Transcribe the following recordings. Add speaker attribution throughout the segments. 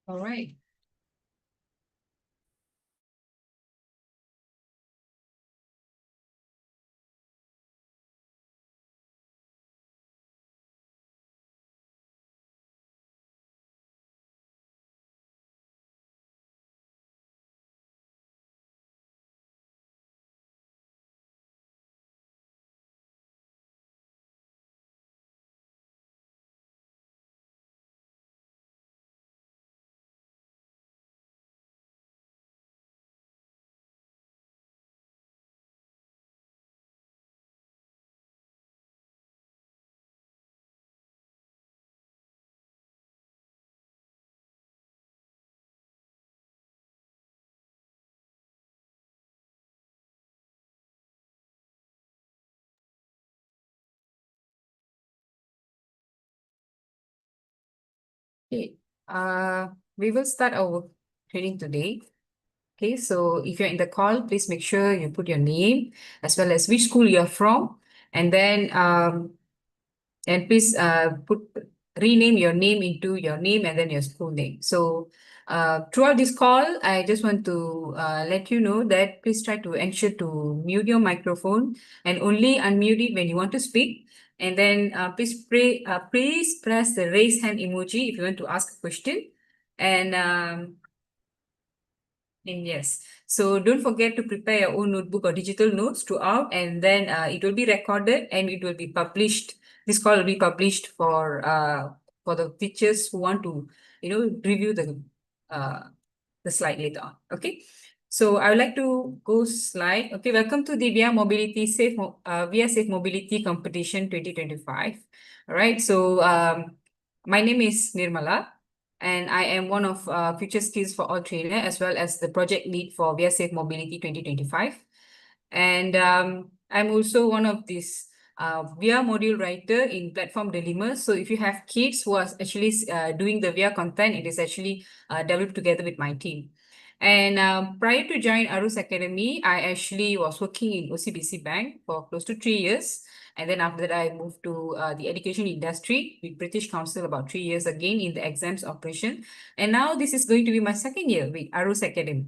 Speaker 1: All right. Okay. We will start our training today. Okay, so if you're in the call, please make sure you put your name as well as which school you're from, and then please put rename your name into your name and then your school name. So throughout this call, I just want to let you know that please try to ensure to mute your microphone and only unmute it when you want to speak. And then please press the raise hand emoji if you want to ask a question. And yes, so don't forget to prepare your own notebook or digital notes throughout, and then it will be recorded and it will be published. This call will be published for the teachers who want to, review uh, the slide later on. Okay. So I would like to go slide. Okay, welcome to the VIA Safe Mobility Competition 2025. All right. So my name is Nirmala, and I am one of Future Skills for All trainer as well as the project lead for VIA Safe Mobility 2025. And I'm also one of these VR module writer in Platform Dilemma. So if you have kids who are actually doing the VR content, it is actually developed together with my team. And prior to join Arus Academy, I actually was working in OCBC Bank for close to 3 years. And then after that, I moved to the education industry with British Council about 3 years again in the exams operation. And now this is going to be my second year with Arus Academy.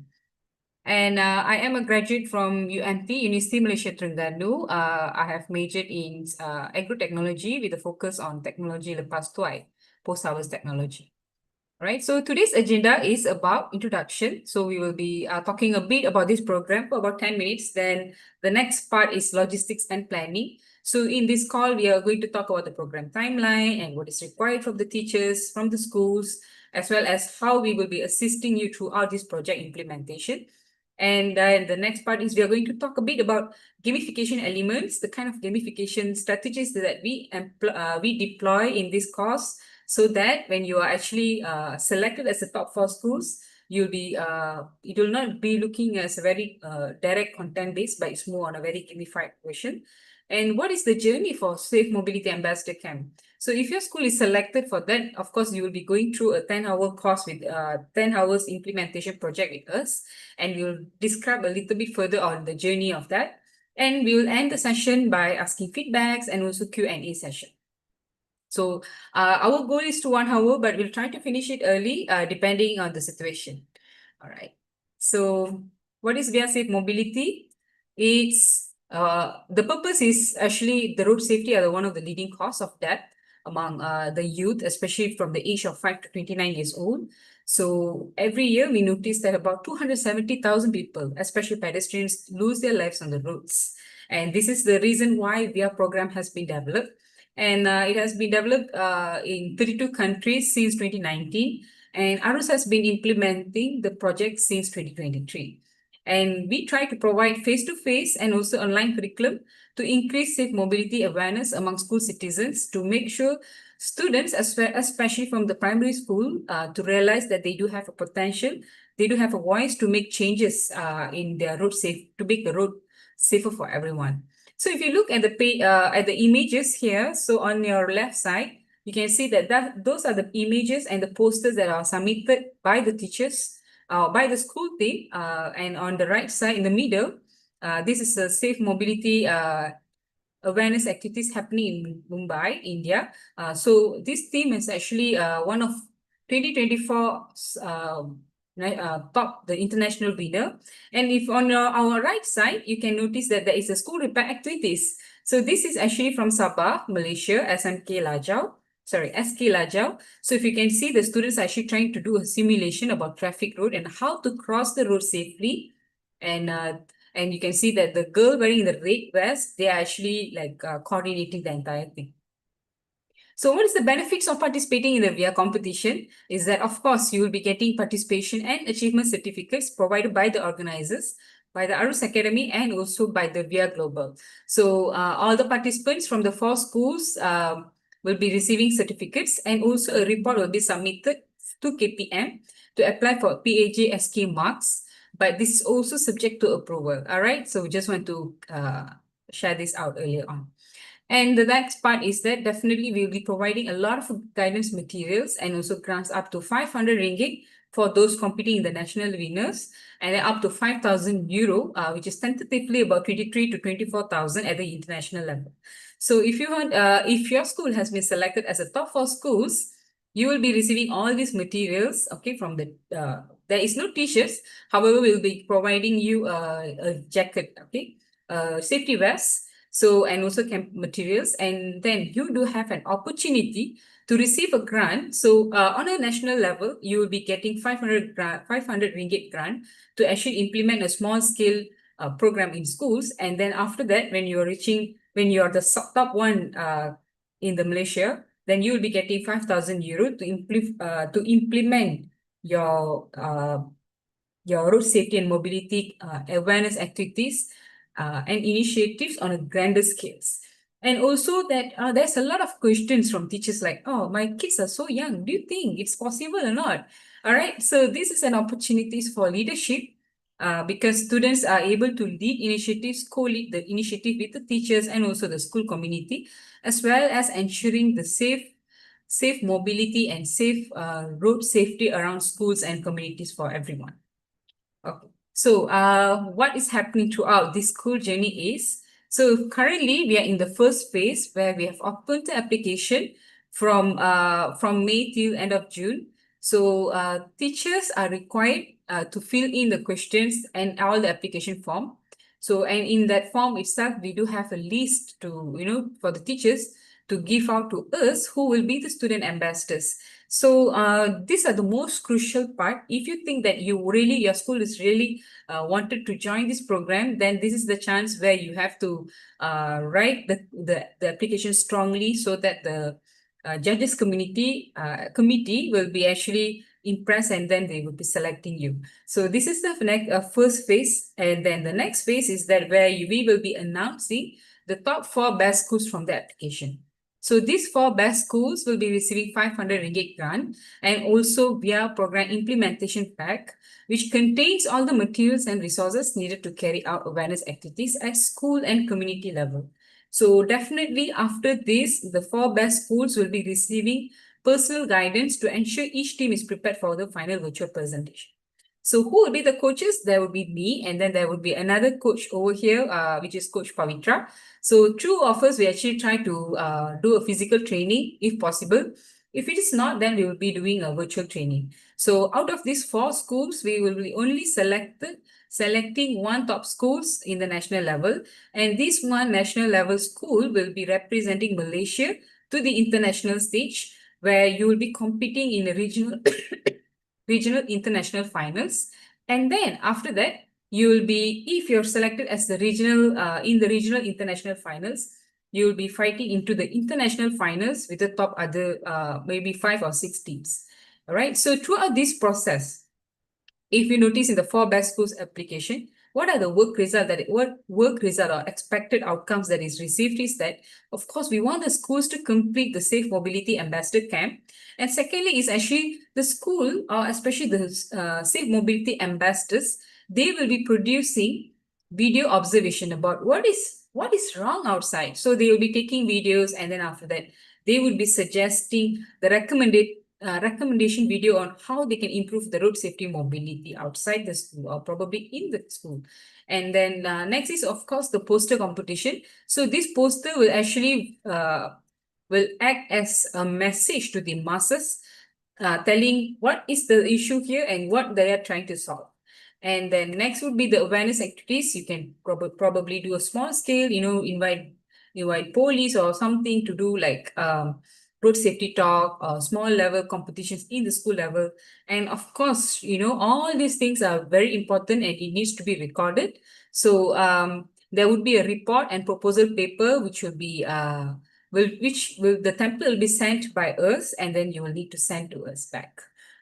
Speaker 1: And I am a graduate from UMT, University Malaysia Terengganu. I have majored in agro-technology with a focus on technology lepas tuai, post-harvest technology. Right, so today's agenda is about introduction. So we will be talking a bit about this program for about 10 minutes. Then the next part is logistics and planning. So in this call, we are going to talk about the program timeline and what is required from the teachers, from the schools, as well as how we will be assisting you throughout this project implementation. And then the next part is we are going to talk a bit about gamification elements, the kind of gamification strategies that we deploy in this course, so that when you are actually selected as the top 4 schools, it will not be looking as a very direct content based, but it's more on a very gamified version. And what is the journey for Safe Mobility Ambassador Camp? So if your school is selected for that, of course, you will be going through a 10-hour course with 10 hours implementation project with us, and we'll describe a little bit further on the journey of that. And we will end the session by asking feedbacks and also Q&A session. So our goal is to 1 hour, but we'll try to finish it early, depending on the situation. All right. So what is via safe mobility? It's the purpose is actually the road safety are one of the leading cause of death among the youth, especially from the age of 5 to 29 years old. So every year we notice that about 270,000 people, especially pedestrians, lose their lives on the roads. And this is the reason why VIA program has been developed, and it has been developed in 32 countries since 2019. And Arus has been implementing the project since 2023. And we try to provide face-to-face and also online curriculum to increase safe mobility awareness among school citizens, to make sure students, especially from the primary school, to realize that they do have a potential, they do have a voice to make changes in their road safe, to make the road safer for everyone. So if you look at the images here, so on your left side, you can see that those are the images and the posters that are submitted by the teachers, by the school team, and on the right side in the middle, this is a safe mobility awareness activities happening in Mumbai, India. So this team is actually one of 2024 top the international winner. And if on our right side, you can notice that there is a school repair activities. So this is actually from Sabah, Malaysia, SMK Lajau. Sorry, SK Lajau. So if you can see, the students are actually trying to do a simulation about traffic road and how to cross the road safely. And you can see that the girl wearing the red vest, they are actually like coordinating the entire thing. So what is the benefits of participating in the VIA competition is that, of course, you will be getting participation and achievement certificates provided by the organizers, by the Arus Academy, and also by the VIA Global. So all the participants from the 4 schools will be receiving certificates, and also a report will be submitted to KPM to apply for PAJ SK marks. But this is also subject to approval. All right. So we just want to share this out earlier on. And the next part is that definitely we'll be providing a lot of guidance materials and also grants up to 500 ringgit for those competing in the national winners, and then up to 5,000 euro, which is tentatively about 23 to 24,000 at the international level. So if you want, if your school has been selected as a top 4 schools, you will be receiving all these materials, okay, from the, there is no t-shirts. However, we'll be providing you a jacket, okay, safety vest, so, and also camp materials, and then you do have an opportunity to receive a grant. So on a national level, you will be getting 500 ringgit grant to actually implement a small scale program in schools. And then after that, when you're the top one in the Malaysia, then you will be getting 5,000 euro to implement your road safety and mobility awareness activities and initiatives on a grander scales. And also that there's a lot of questions from teachers like, oh, my kids are so young. Do you think it's possible or not? All right. So this is an opportunity for leadership because students are able to lead initiatives, co-lead the initiative with the teachers and also the school community, as well as ensuring the safe mobility and safe road safety around schools and communities for everyone. Okay. So what is happening throughout this school journey is, so currently we are in the first phase where we have opened the application from May till end of June. So teachers are required to fill in the questions and all the application form. So, and in that form itself, we do have a list to, for the teachers to give out to us who will be the student ambassadors. So these are the most crucial part. If you think that your school is really wanted to join this program, then this is the chance where you have to write the application strongly so that the judges committee will be actually impressed, and then they will be selecting you. So this is the first phase, and then the next phase is that where we will be announcing the top 4 best schools from the application. So these 4 best schools will be receiving 500 ringgit grant, and also via program implementation pack, which contains all the materials and resources needed to carry out awareness activities at school and community level. So definitely after this, the 4 best schools will be receiving personal guidance to ensure each team is prepared for the final virtual presentation. So who will be the coaches? There will be me, and then there will be another coach over here, which is Coach Pavitra. So two of us, we actually try to do a physical training if possible. If it is not, then we will be doing a virtual training. So out of these 4 schools, we will be only selecting 1 top schools in the national level. And this 1 national level school will be representing Malaysia to the international stage, where you will be competing in a regional international finals. And then after that, you will be, if you're selected as the regional, in the regional international finals, you will be fighting into the international finals with the top other, maybe 5 or 6 teams. All right. So throughout this process, if you notice in the 4 best schools application, what are the work result or expected outcomes that is received is that, of course, we want the schools to complete the Safe Mobility Ambassador Camp. And secondly is actually the school, or especially the Safe Mobility Ambassadors, they will be producing video observation about what is wrong outside. So they will be taking videos, and then after that, they will be suggesting the recommendation video on how they can improve the road safety mobility outside the school or probably in the school. And then next is, of course, the poster competition. So this poster will actually will act as a message to the masses telling what is the issue here and what they are trying to solve. And then next would be the awareness activities. You can probably do a small scale, invite police or something to do like road safety talk or small level competitions in the school level. And of course, all these things are very important and it needs to be recorded. So there would be a report and proposal paper which will be the template will be sent by us, and then you will need to send to us back.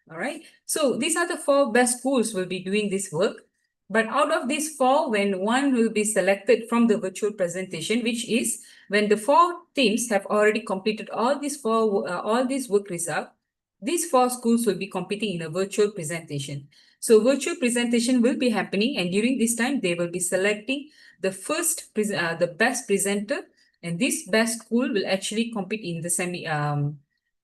Speaker 1: All right. So these are the 4 best schools will be doing this work. But out of these 4, when one will be selected from the virtual presentation, which is when the 4 teams have already completed all these work result, these 4 schools will be competing in a virtual presentation. So virtual presentation will be happening, and during this time, they will be selecting the best presenter, and this best school will actually compete in the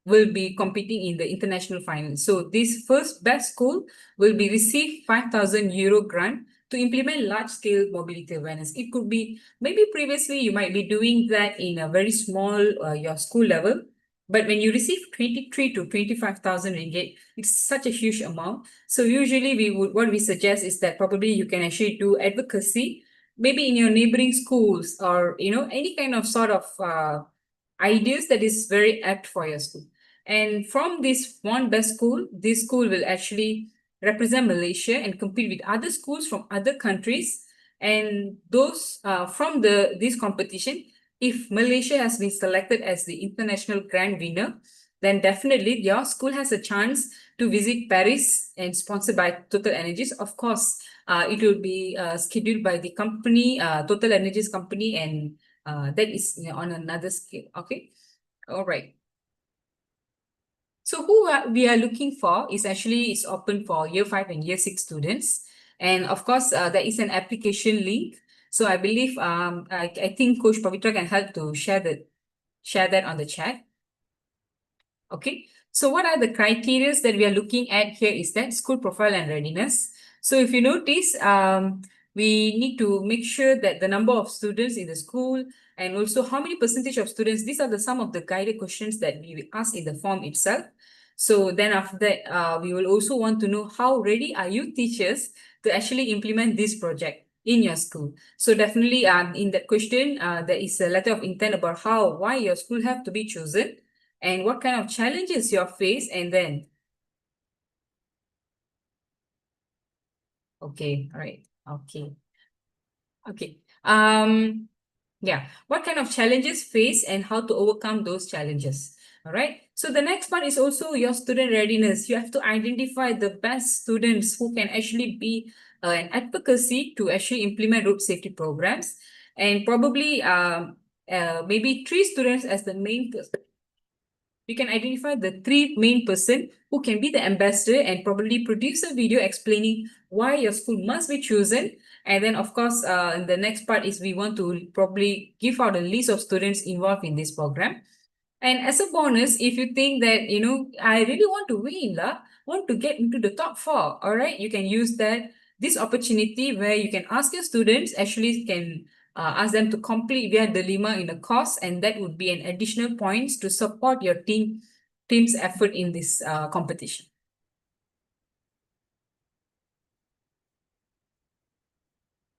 Speaker 1: will be competing in the international finals. So this first best school will be receive 5,000 euro grant to implement large scale mobility awareness. It could be maybe previously you might be doing that in a very small your school level, but when you receive 23 to 25,000 ringgit, it's such a huge amount. So usually what we suggest is that probably you can actually do advocacy maybe in your neighboring schools, or any kind of sort of ideas that is very apt for your school. And from this one best school, this school will actually represent Malaysia and compete with other schools from other countries. And those from this competition, if Malaysia has been selected as the international grand winner, then definitely your school has a chance to visit Paris and sponsored by Total Energies. Of course, it will be scheduled by the company, Total Energies company, and that is on another scale. Okay. All right. So we are looking for is open for year 5 and year 6 students. And of course, there is an application link. So I believe I think Coach Pavitra can help to share that on the chat. Okay. So what are the criteria that we are looking at here is that school profile and readiness. So if you notice, we need to make sure that the number of students in the school and also how many percentage of students, these are some of the guided questions that we will ask in the form itself. So then after that, we will also want to know how ready are you teachers to actually implement this project in your school. So definitely in that question, there is a letter of intent about why your school have to be chosen and what kind of challenges you face, and then okay, all right, okay. Yeah, what kind of challenges face and how to overcome those challenges. All right. So the next part is also your student readiness. You have to identify the best students who can actually be an advocacy to actually implement road safety programs, and probably maybe 3 students as the main person. You can identify the 3 main person who can be the ambassador and probably produce a video explaining why your school must be chosen. And then, of course, the next part is we want to probably give out a list of students involved in this program. And as a bonus, if you think that, I really want to win, want to get into the top 4, all right, you can use this opportunity where you can ask your students, actually can ask them to complete their dilemma in a course, and that would be an additional points to support your team's effort in this competition.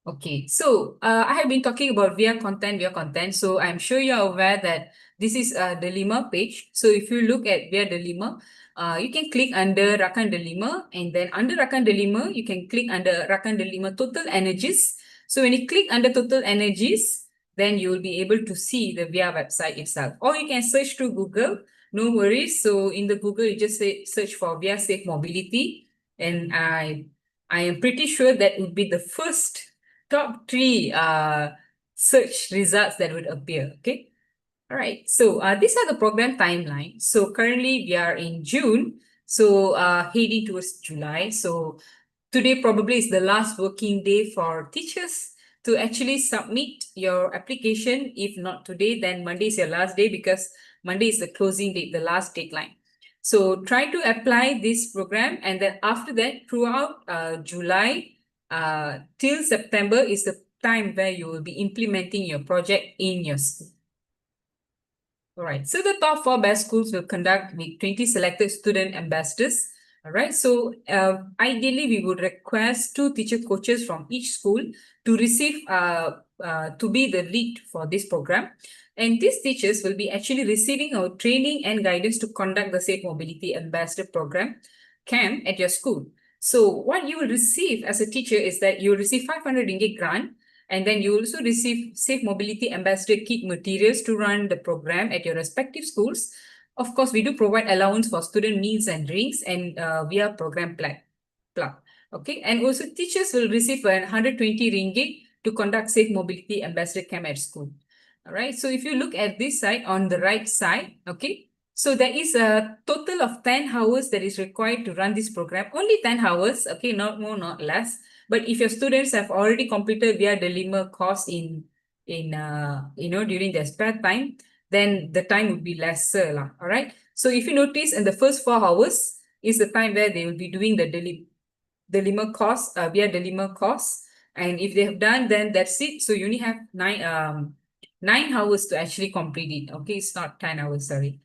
Speaker 1: Okay, so I have been talking about via content. So I'm sure you're aware that this is a dilemma page. So if you look at via dilemma, you can click under Rakan Dilemma, and then under Rakan Dilemma, you can click under Rakan Dilemma Total Energies. So when you click under Total Energies, then you will be able to see the VIA website itself. Or you can search through Google, no worries. So in the Google, you just search for VIA Safe Mobility, and I am pretty sure that would be the first top 3 search results that would appear. Okay. All right. So these are the program timeline. So currently we are in June. So heading towards July. So today probably is the last working day for teachers to actually submit your application. If not today, then Monday is your last day, because Monday is the closing date, the last deadline. So try to apply this program, and then after that, throughout July till September is the time where you will be implementing your project in your school. All right, so the top 4 best schools will conduct with 20 selected student ambassadors. All right, so ideally, we would request 2 teacher coaches from each school to receive to be the lead for this program. And these teachers will be actually receiving our training and guidance to conduct the Safe Mobility Ambassador Program camp at your school. So what you will receive as a teacher is that you will receive 500 ringgit grant, and then you also receive Safe Mobility Ambassador kit materials to run the program at your respective schools. Of course, we do provide allowance for student meals and drinks and via program plug. Okay, and also teachers will receive 120 ringgit to conduct Safe Mobility Ambassador camp at school. All right, so if you look at this side on the right side, okay, so there is a total of 10 hours that is required to run this program. Only 10 hours, okay, not more, not less. But if your students have already completed via the Lima course in during their spare time, then the time would be lesser lah. All right. So if you notice, in the first 4 hours is the time where they will be doing the Lima course via the Lima course, and if they have done, then that's it. So you only have 9 hours to actually complete it. Okay, it's not 10 hours. Sorry.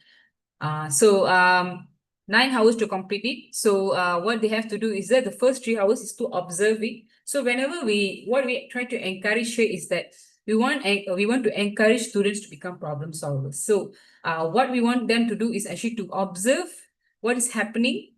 Speaker 1: 9 hours to complete it. So what they have to do is that the first 3 hours is to observe it. So whenever what we try to encourage here is that we want to encourage students to become problem solvers. So what we want them to do is actually to observe what is happening.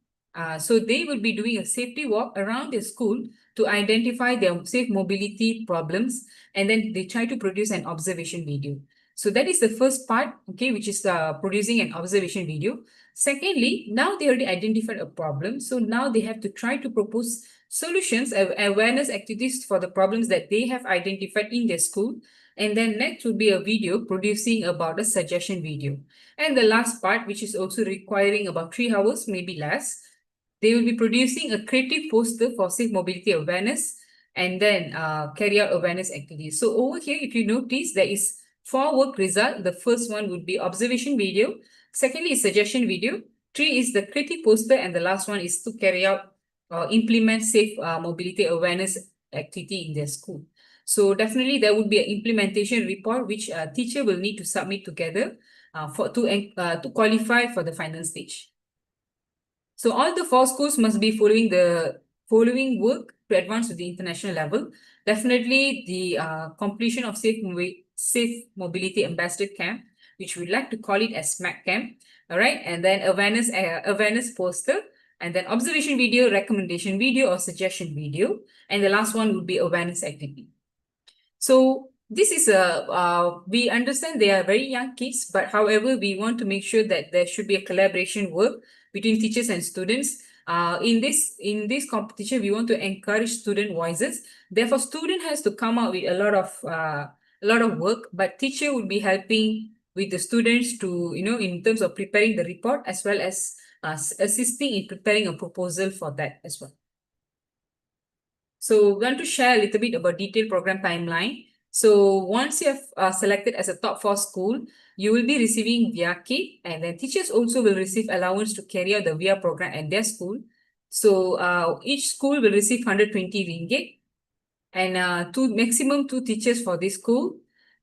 Speaker 1: So they will be doing a safety walk around their school to identify their safe mobility problems, and then they try to produce an observation video. So that is the first part, okay, which is producing an observation video. Secondly, now they already identified a problem. So now they have to try to propose solutions, awareness activities for the problems that they have identified in their school. And then next would be a video producing about a suggestion video. And the last part, which is also requiring about 3 hours, maybe less, they will be producing a creative poster for safe mobility awareness and then carry out awareness activities. So over here, if you notice, there is 4 work result. The first one would be observation video. Secondly is suggestion video. 3 is the creative poster, and the last one is to carry out implement safe mobility awareness activity in their school. So definitely there would be an implementation report which a teacher will need to submit together to qualify for the final stage. So all the 4 schools must be following the following work to advance to the international level. Definitely the completion of Safe Mobility Ambassador Camp, which we'd like to call it as SMAC Camp, all right? And then awareness poster, and then observation video, recommendation video, or suggestion video. And the last one would be awareness activity. So this is we understand they are very young kids, but however, we want to make sure that there should be a collaboration work between teachers and students. In this competition, we want to encourage student voices. Therefore, student has to come up with a lot of work, but teacher would be helping with the students to, in terms of preparing the report, as well as assisting in preparing a proposal for that as well. So we want to share a little bit about detailed program timeline. So once you have selected as a top 4 school, you will be receiving VIA kit, and then teachers also will receive allowance to carry out the VIA program at their school. So each school will receive 120 ringgit, and maximum 2 teachers for this school.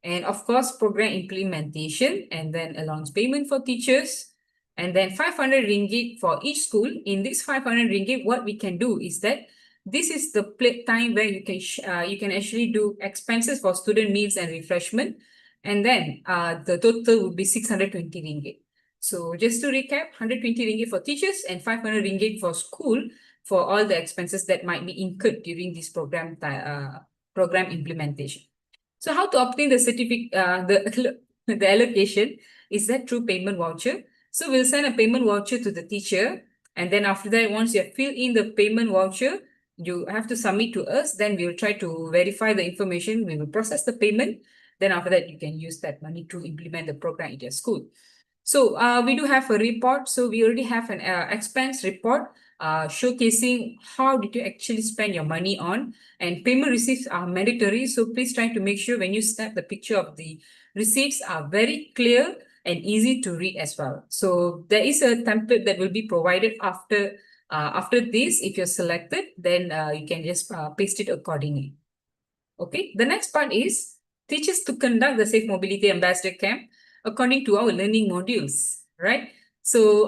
Speaker 1: And of course, program implementation, and then allowance payment for teachers, and then 500 ringgit for each school. In this 500 ringgit, what we can do is that this is the time where you can actually do expenses for student meals and refreshment, and then the total would be 620 ringgit. So just to recap, 120 ringgit for teachers and 500 ringgit for school for all the expenses that might be incurred during this program implementation. So how to obtain the certificate, the allocation is that through payment voucher. So we'll send a payment voucher to the teacher, and then after that, once you have filled in the payment voucher, you have to submit to us. Then we will try to verify the information. We will process the payment. Then after that, you can use that money to implement the program in your school. So we do have a report. So we already have an expense report showcasing how did you actually spend your money on, and payment receipts are mandatory. So please try to make sure when you snap the picture of the receipts are very clear and easy to read as well. So there is a template that will be provided after this. If you're selected, then you can just paste it accordingly. Okay, the next part is teachers to conduct the Safe Mobility Ambassador Camp. according to our learning modules, right? So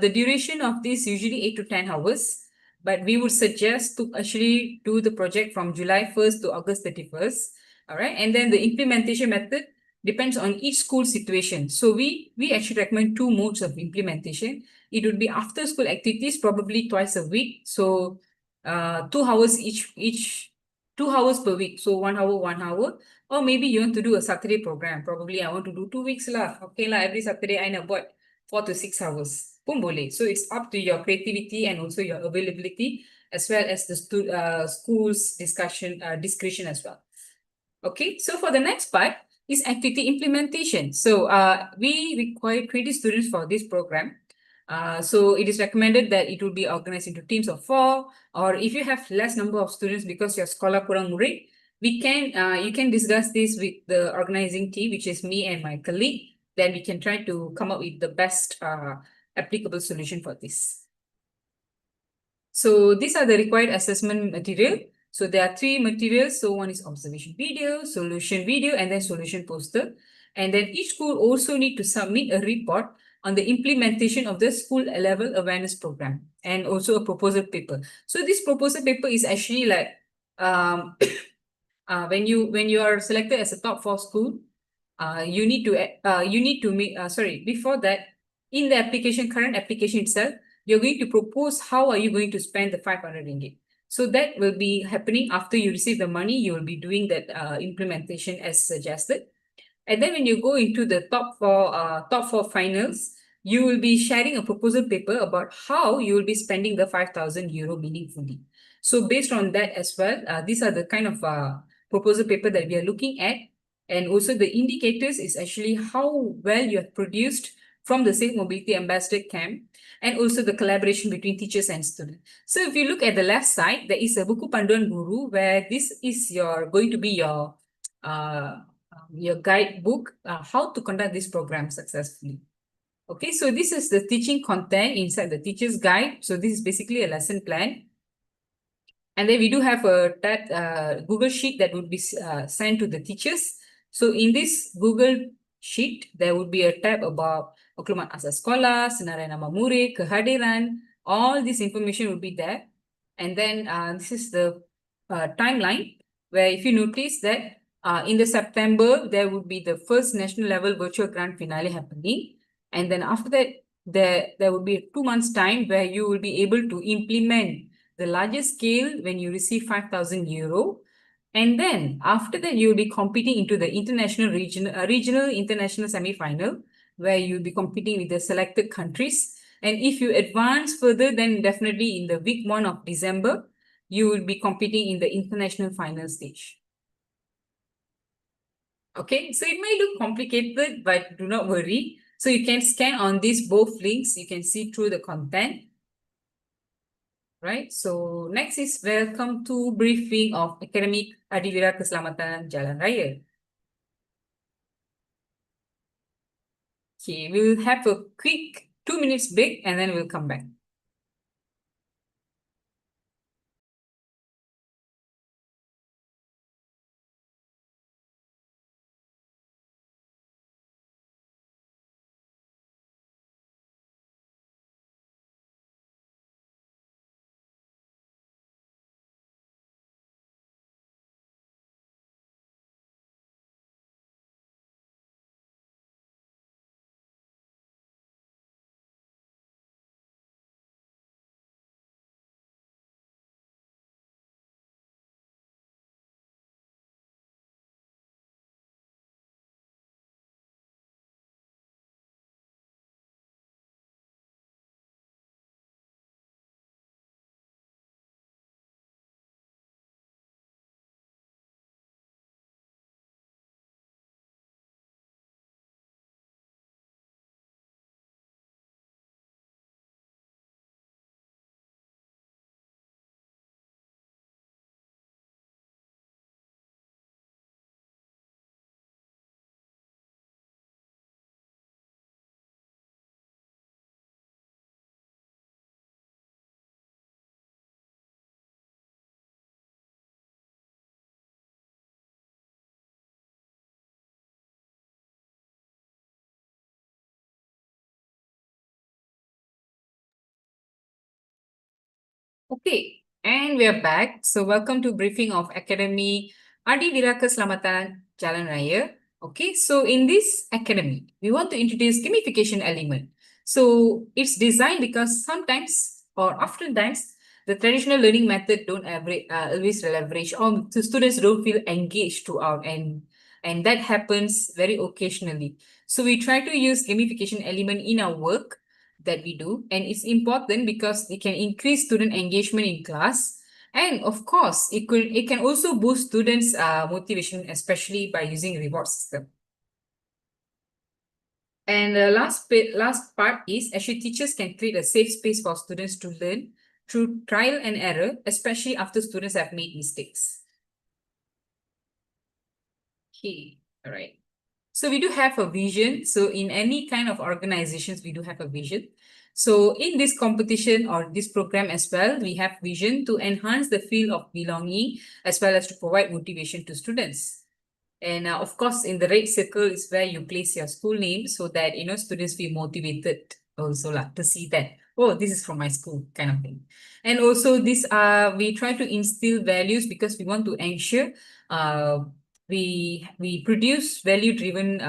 Speaker 1: the duration of this usually 8 to 10 hours, but we would suggest to actually do the project from July 1st to August 31st. All right. And then the implementation method depends on each school situation. So we actually recommend two modes of implementation. It would be after school activities, probably twice a week. So 2 hours each 2 hours per week. So 1 hour, 1 hour. Or maybe you want to do a Saturday program. Probably I want to do 2 weeks lah. Okay lah, every Saturday I nak buat 4 to 6 hours. Pun boleh. So it's up to your creativity and also your availability as well as the school's discretion as well. Okay, so for the next part is activity implementation. So we require 20 students for this program. So it is recommended that it will be organized into teams of 4, or if you have less number of students because your sekolah kurang murid, you can discuss this with the organizing team, which is me and my colleague. Then we can try to come up with the best applicable solution for this. So these are the required assessment material. So there are 3 materials. So one is observation video, solution video, and then solution poster. And then each school also need to submit a report on the implementation of the school level awareness program and also a proposal paper. So this proposal paper is actually like when you are selected as a top 4 school, you need to make before that, in the current application itself, you're going to propose how are you going to spend the 500 ringgit. So that will be happening after you receive the money. You will be doing that implementation as suggested. And then when you go into the top four finals, you will be sharing a proposal paper about how you will be spending the 5,000 euro meaningfully. So based on that as well, these are the kind of proposal paper that we are looking at. And also the indicators is actually how well you have produced from the Safe Mobility Ambassador Camp, and also the collaboration between teachers and students. So if you look at the left side, there is a Buku Panduan Guru, where this is going to be your guidebook, how to conduct this program successfully. Okay, so this is the teaching content inside the teacher's guide. So this is basically a lesson plan. And then we do have that Google Sheet that would be sent to the teachers. So in this Google Sheet, there would be a tab about maklumat asas sekolah, senarai nama murid, kehadiran, all this information would be there. And then this is the timeline, where if you notice that in the September, there would be the first national level virtual grand finale happening. And then after that, there would be 2 months time where you will be able to implement the largest scale when you receive 5,000 euro. And then after that, you'll be competing into the regional international semi-final, where you'll be competing with the selected countries. And if you advance further, then definitely in the week 1 of December, you will be competing in the international final stage. Okay, so it may look complicated, but do not worry. So you can scan on these both links. You can see through the content. Right, so next is welcome to briefing of Academic Adivira Keselamatan Jalan Raya. Okay, we'll have a quick 2 minutes break and then we'll come back. Okay, and we are back. So welcome to briefing of Academy Adi Viraka Selamatan Jalan Raya. Okay, so in this academy, we want to introduce gamification element. So it's designed because sometimes or oftentimes the traditional learning method don't always leverage or the students don't feel engaged throughout and that happens very occasionally. So we try to use gamification element in our work that we do, and it's important because it can increase student engagement in class, and of course it can also boost students motivation, especially by using reward system. And the last part is actually teachers can create a safe space for students to learn through trial and error, especially after students have made mistakes. Okay, all right. So we do have a vision. So in any kind of organizations, we do have a vision. So in this competition or this program as well, we have vision to enhance the feel of belonging as well as to provide motivation to students. And of course, in the red circle is where you place your school name so that, students feel motivated also like, to see that, oh, this is from my school kind of thing. And also this, we try to instill values because we want to ensure uh, we produce value-driven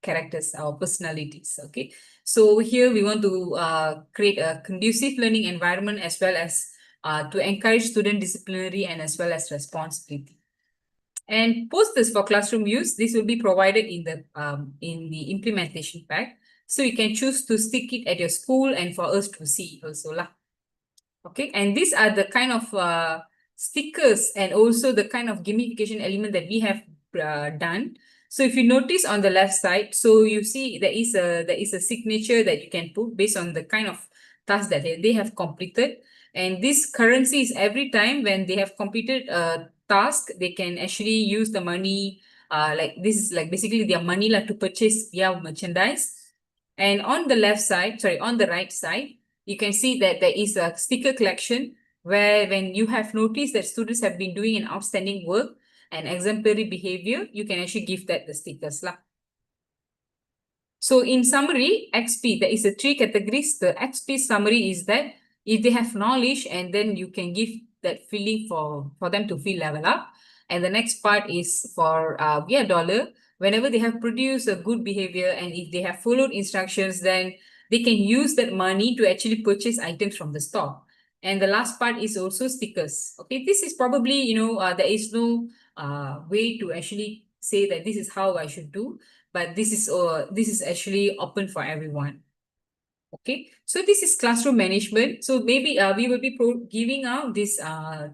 Speaker 1: characters, our personalities, okay? So here we want to create a conducive learning environment as well as to encourage student disciplinary and as well as responsibility. And posters for classroom use, this will be provided in the implementation pack. So you can choose to stick it at your school and for us to see also lah. Okay, and these are the kind of stickers and also the kind of gamification element that we have done. So if you notice on the left side, so you see there is a signature that you can put based on the kind of task that they have completed. And this currency is every time when they have completed a task, they can actually use the money. Like this is like basically their money like to purchase their merchandise. And on the left side, sorry, on the right side, you can see that there is a sticker collection where when you have noticed that students have been doing an outstanding work and exemplary behavior, you can actually give that the stickers lah. So in summary, XP, there is a three categories. The XP summary is that if they have knowledge and then you can give that feeling for them to feel level up. And the next part is for $, whenever they have produced a good behavior and if they have followed instructions, then they can use that money to actually purchase items from the store. And the last part is also stickers. Okay, this is probably, there is no way to actually say that this is how I should do, but this is actually open for everyone. Okay, so this is classroom management. So maybe we will be giving out this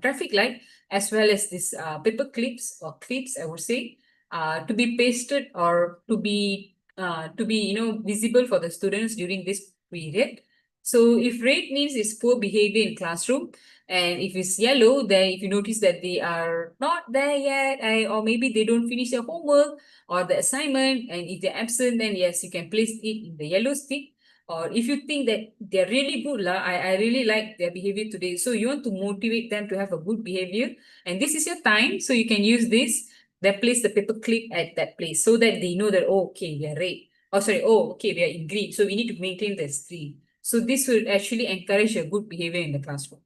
Speaker 1: traffic light as well as this paper clips or clips, I would say, to be pasted or to be visible for the students during this period. So if red means it's poor behavior in classroom, and if it's yellow, then if you notice that they are not there yet, or maybe they don't finish their homework or the assignment, and if they're absent, then yes, you can place it in the yellow stick. Or if you think that they're really good, I really like their behavior today. So you want to motivate them to have a good behavior. And this is your time. So you can use this. Then place the paper clip at that place so that they know that, oh, okay, we are red. Oh, sorry. Oh, okay, we are in green. So we need to maintain this green. So this will actually encourage a good behavior in the classroom.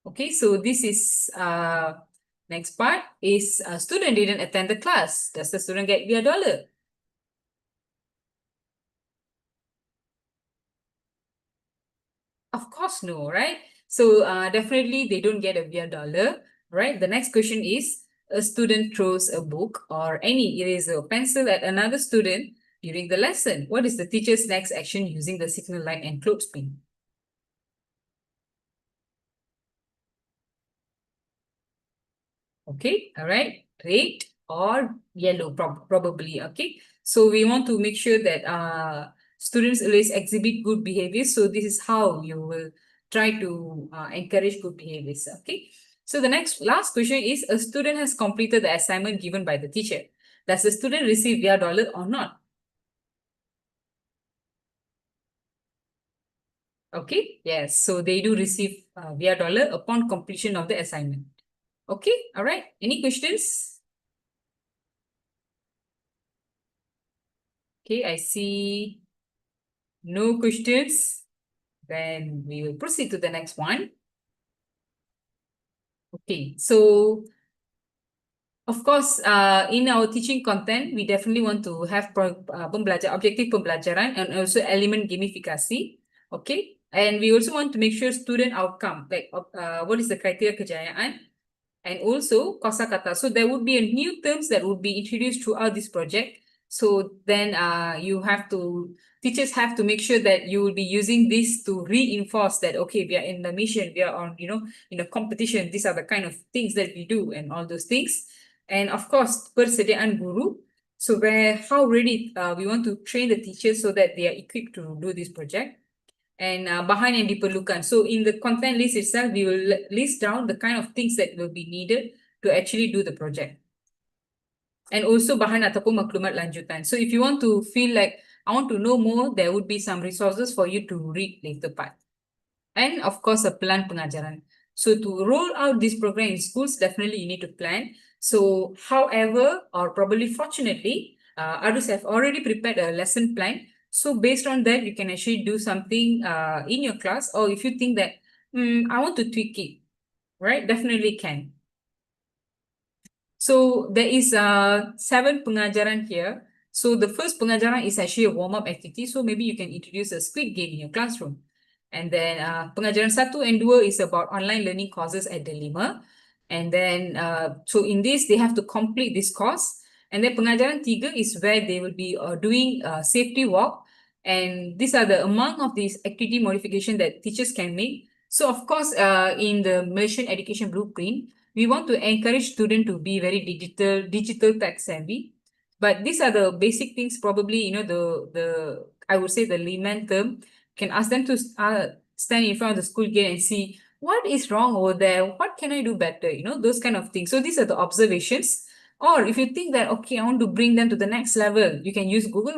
Speaker 1: Okay, so this is next part is a student didn't attend the class. Does the student get $1? Of course, no, right? So definitely they don't get a $1, right? The next question is a student throws a book or any eraser or pencil at another student during the lesson. What is the teacher's next action using the signal light and clothespin? Okay, all right, red or yellow, probably. Okay, so we want to make sure that students always exhibit good behavior. So this is how you will try to encourage good behaviors. Okay, so the last question is a student has completed the assignment given by the teacher. Does the student receive $1 or not? Okay, yes, so they do receive $1 upon completion of the assignment. Okay, all right. Any questions? Okay, I see no questions. Then we will proceed to the next one. Okay, so of course, in our teaching content, we definitely want to have objective pembelajaran and also element gamifikasi. Okay, and we also want to make sure student outcome, like what is the criteria kejayaan, and also kosakata. So there would be a new terms that would be introduced throughout this project. So then teachers have to make sure that you will be using this to reinforce that, okay, we are in the mission, we are on, in a competition, these are the kind of things that we do and all those things. And of course, persediaan guru. So how ready we want to train the teachers so that they are equipped to do this project. And bahan yang diperlukan. So in the content list itself, we will list down the kind of things that will be needed to actually do the project. And also bahan ataupun maklumat lanjutan. So if you want to feel like, I want to know more, there would be some resources for you to read later part. And of course, a plan pengajaran. So to roll out this program in schools, definitely you need to plan. So however, or probably fortunately, Arus have already prepared a lesson plan. So based on that, you can actually do something in your class, or if you think that, I want to tweak it, right? Definitely can. So there is 7 pengajaran here. So the first pengajaran is actually a warm-up activity. So maybe you can introduce a squid game in your classroom. And then pengajaran 1 and 2 is about online learning courses at Delima. And then so in this, they have to complete this course. And then pengajaran 3 is where they will be doing safety walk. And these are the among of these activity modification that teachers can make. So of course, in the Malaysian Education Blueprint, we want to encourage students to be very digital tech savvy. But these are the basic things, probably, the I would say the layman term, can ask them to stand in front of the school gate and see what is wrong over there, what can I do better, those kind of things. So these are the observations. Or if you think that, okay, I want to bring them to the next level, you can use Google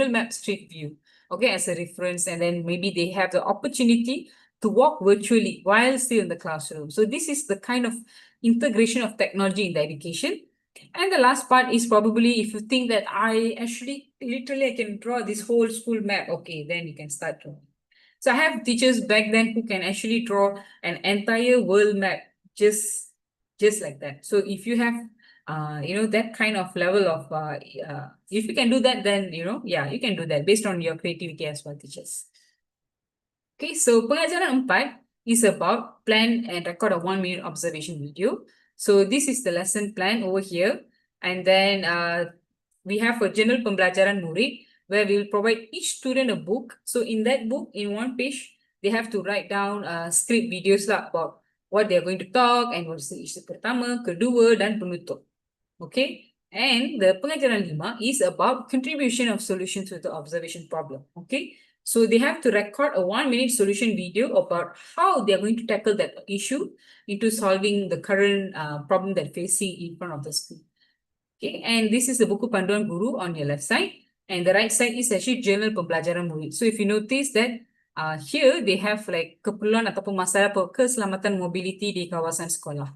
Speaker 1: Map Street View, okay, as a reference, and then maybe they have the opportunity to walk virtually while still in the classroom. So this is the kind of integration of technology in the education. And the last part is probably, if you think that I actually literally I can draw this whole school map, okay, then you can start drawing. So I have teachers back then who can actually draw an entire world map just like that. So if you have that kind of level of if you can do that, then yeah, you can do that based on your creativity as well, teachers. Okay, so pengajaran 4 is about plan and record a 1-minute observation video. So this is the lesson plan over here. And then we have a general pembelajaran murid where we will provide each student a book. So in that book, in one page, they have to write down script videos lah about what they are going to talk and what is the isu pertama, kedua, dan penutup. Okay, and the pengajaran 5 is about contribution of solutions to the observation problem. Okay, so they have to record a 1-minute solution video about how they are going to tackle that issue into solving the current problem that facing in front of the school. Okay, and this is the buku panduan guru on your left side, and the right side is actually journal pembelajaran murid. So if you notice that here they have like keperluan ataupun masalah keselamatan mobility di kawasan sekolah.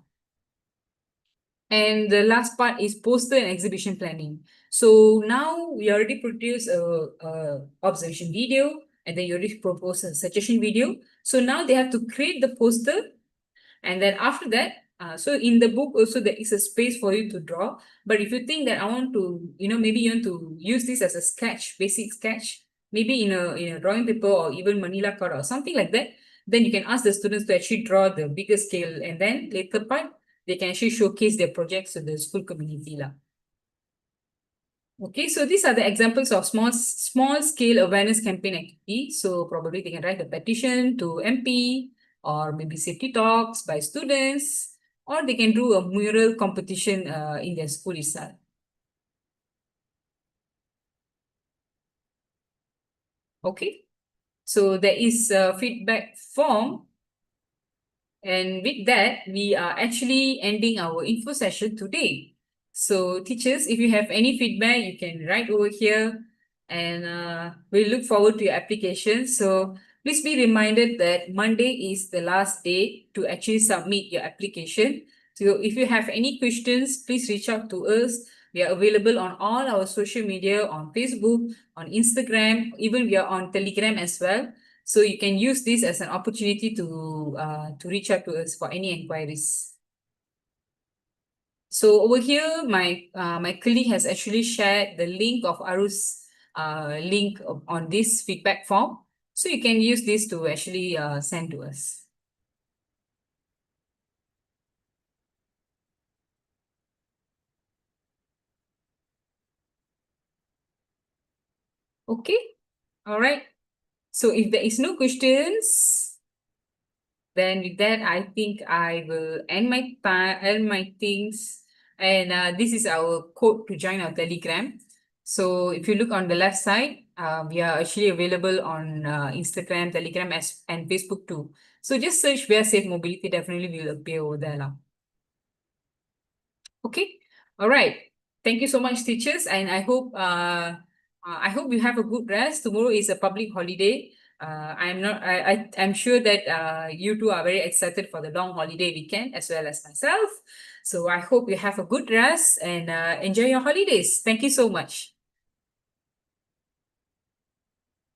Speaker 1: And the last part is poster and exhibition planning. So now we already produce a observation video, and then you already propose a suggestion video. So now they have to create the poster, and then after that, so in the book also there is a space for you to draw. But if you think that I want to, maybe you want to use this as a sketch, basic sketch, maybe in a drawing paper or even manila card or something like that, then you can ask the students to actually draw the bigger scale, and then later part, they can actually showcase their projects to the school community lah. Okay, so these are the examples of small scale awareness campaign activity. So probably they can write a petition to MP, or maybe safety talks by students, or they can do a mural competition in their school itself. Okay, so there is a feedback form. And with that, we are actually ending our info session today. So teachers, if you have any feedback, you can write over here, and we look forward to your application. So please be reminded that Monday is the last day to actually submit your application. So if you have any questions, please reach out to us. We are available on all our social media, on Facebook, on Instagram, even we are on Telegram as well. So you can use this as an opportunity to reach out to us for any inquiries. So over here, my colleague has actually shared the link of Arus link on this feedback form. So you can use this to actually send to us. Okay, all right. So if there is no questions, then with that, I think I will end my time, end my things. And this is our code to join our Telegram. So if you look on the left side, we are actually available on Instagram, Telegram, and Facebook too. So just search Where Safe Mobility, definitely will appear over there now. Okay. All right. Thank you so much, teachers, and I hope you have a good rest. Tomorrow is a public holiday. I'm not. I'm sure that you two are very excited for the long holiday weekend as well as myself. So I hope you have a good rest and enjoy your holidays. Thank you so much.